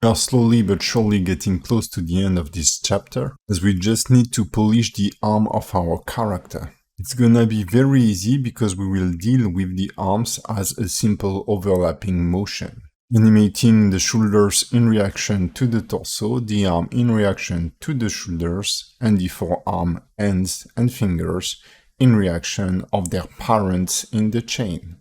We are slowly but surely getting close to the end of this chapter, as we just need to polish the arm of our character. It's gonna be very easy because we will deal with the arms as a simple overlapping motion, animating the shoulders in reaction to the torso, the arm in reaction to the shoulders, and the forearm, hands, and fingers in reaction of their parents in the chain.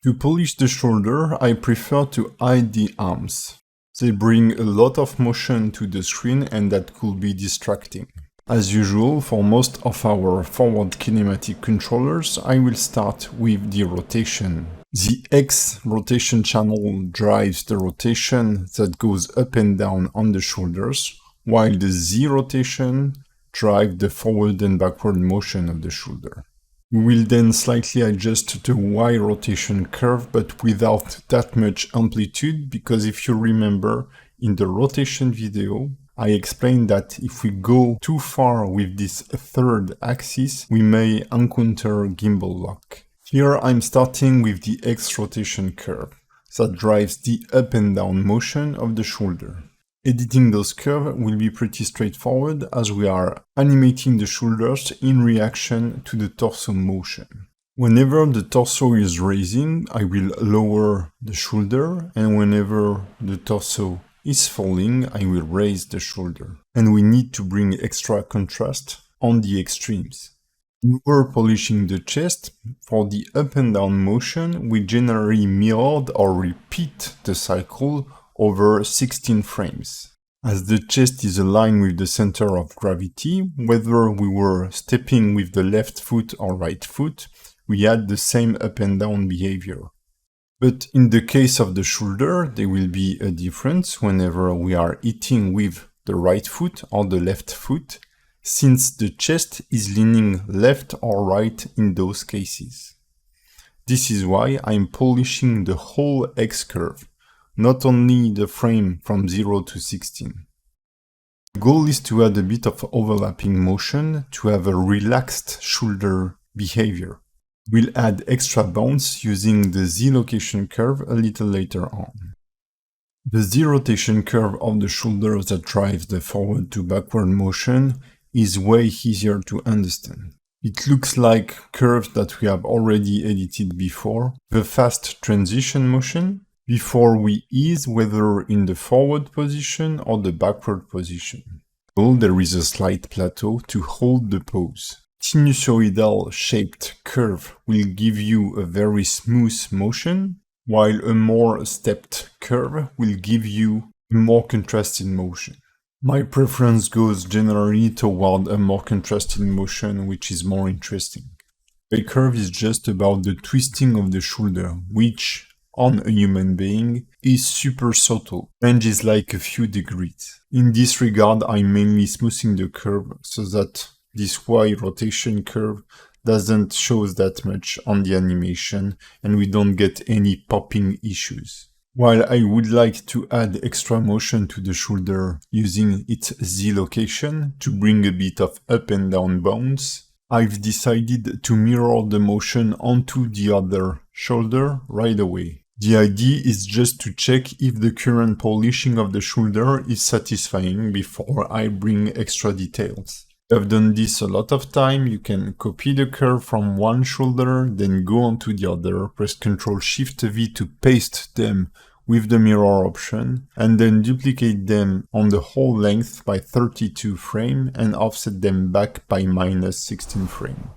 To polish the shoulder, I prefer to hide the arms. They bring a lot of motion to the screen and that could be distracting. As usual, for most of our forward kinematic controllers, I will start with the rotation. The X rotation channel drives the rotation that goes up and down on the shoulders, while the Z rotation drives the forward and backward motion of the shoulder. We will then slightly adjust the Y rotation curve, but without that much amplitude, because if you remember, in the rotation video, I explained that if we go too far with this third axis, we may encounter gimbal lock. Here I'm starting with the X rotation curve that drives the up and down motion of the shoulder. Editing those curves will be pretty straightforward as we are animating the shoulders in reaction to the torso motion. Whenever the torso is raising, I will lower the shoulder, and whenever the torso is falling, I will raise the shoulder. And we need to bring extra contrast on the extremes. When we're polishing the chest, for the up and down motion, we generally mirrored or repeat the cycle over 16 frames. As the chest is aligned with the center of gravity, whether we were stepping with the left foot or right foot, we had the same up and down behavior. But in the case of the shoulder, there will be a difference whenever we are hitting with the right foot or the left foot, since the chest is leaning left or right in those cases. This is why I'm polishing the whole X curve, not only the frame from 0 to 16. The goal is to add a bit of overlapping motion to have a relaxed shoulder behavior. We'll add extra bounce using the Z location curve a little later on. The Z rotation curve of the shoulder that drives the forward to backward motion is way easier to understand. It looks like curves that we have already edited before, the fast transition motion, before we ease whether in the forward position or the backward position. So there is a slight plateau to hold the pose. Sinusoidal shaped curve will give you a very smooth motion, while a more stepped curve will give you a more contrasted motion. My preference goes generally toward a more contrasted motion, which is more interesting. A curve is just about the twisting of the shoulder, which on a human being is super subtle and is like a few degrees. In this regard, I'm mainly smoothing the curve so that this Y rotation curve doesn't show that much on the animation and we don't get any popping issues. While I would like to add extra motion to the shoulder using its Z location to bring a bit of up and down bounce, I've decided to mirror the motion onto the other shoulder right away. The idea is just to check if the current polishing of the shoulder is satisfying before I bring extra details. I've done this a lot of time. You can copy the curve from one shoulder, then go on to the other, press Ctrl-Shift-V to paste them with the mirror option, and then duplicate them on the whole length by 32 frames and offset them back by -16 frames.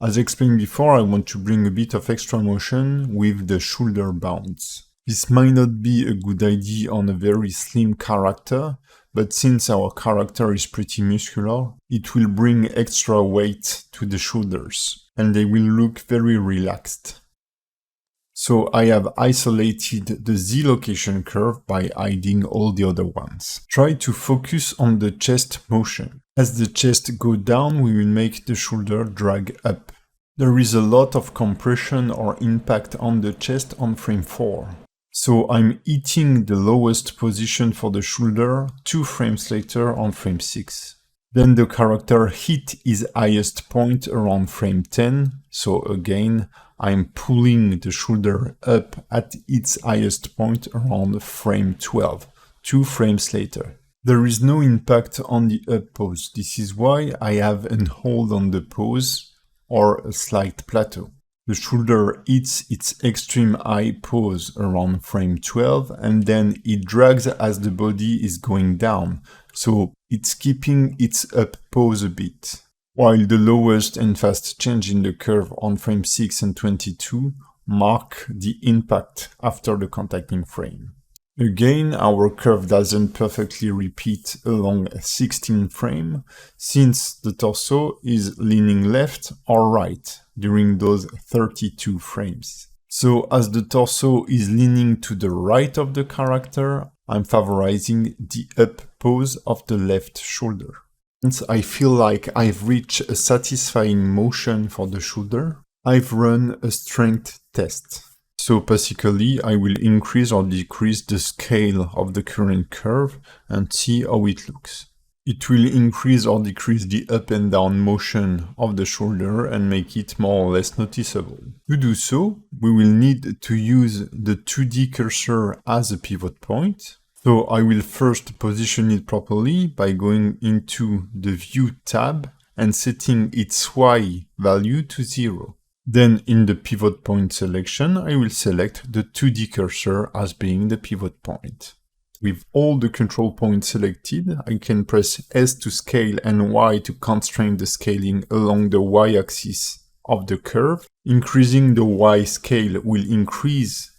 As explained before, I want to bring a bit of extra motion with the shoulder bounce. This might not be a good idea on a very slim character, but since our character is pretty muscular, it will bring extra weight to the shoulders, and they will look very relaxed. So I have isolated the Z location curve by hiding all the other ones. Try to focus on the chest motion. As the chest goes down, we will make the shoulder drag up. There is a lot of compression or impact on the chest on frame 4. So I'm hitting the lowest position for the shoulder 2 frames later on frame 6. Then the character hit his highest point around frame 10, so again I'm pulling the shoulder up at its highest point around frame 12, 2 frames later. There is no impact on the up pose. This is why I have a hold on the pose or a slight plateau. The shoulder hits its extreme high pose around frame 12 and then it drags as the body is going down, so it's keeping its up pose a bit. While the lowest and fast change in the curve on frame 6 and 22 mark the impact after the contacting frame. Again, our curve doesn't perfectly repeat along 16 frame, since the torso is leaning left or right during those 32 frames. So as the torso is leaning to the right of the character, I'm favorizing the up pose of the left shoulder. Once I feel like I've reached a satisfying motion for the shoulder, I've run a strength test. So basically, I will increase or decrease the scale of the current curve and see how it looks. It will increase or decrease the up and down motion of the shoulder and make it more or less noticeable. To do so, we will need to use the 2D cursor as a pivot point. So I will first position it properly by going into the View tab and setting its Y value to 0. Then in the pivot point selection, I will select the 2D cursor as being the pivot point. With all the control points selected, I can press S to scale and Y to constrain the scaling along the Y-axis of the curve. Increasing the Y scale will increase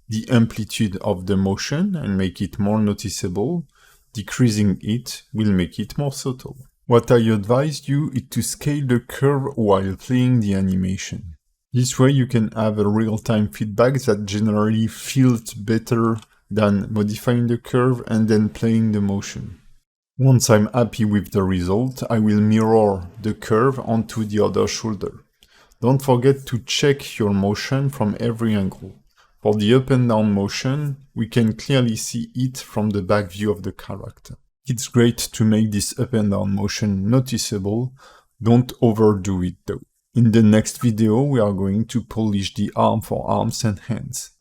the amplitude of the motion and make it more noticeable. Decreasing it will make it more subtle. What I advise you is to scale the curve while playing the animation. This way you can have a real-time feedback that generally feels better than modifying the curve and then playing the motion. Once I'm happy with the result, I will mirror the curve onto the other shoulder. Don't forget to check your motion from every angle. For the up and down motion, we can clearly see it from the back view of the character. It's great to make this up and down motion noticeable. Don't overdo it though. In the next video, we are going to polish the arm for arms and hands.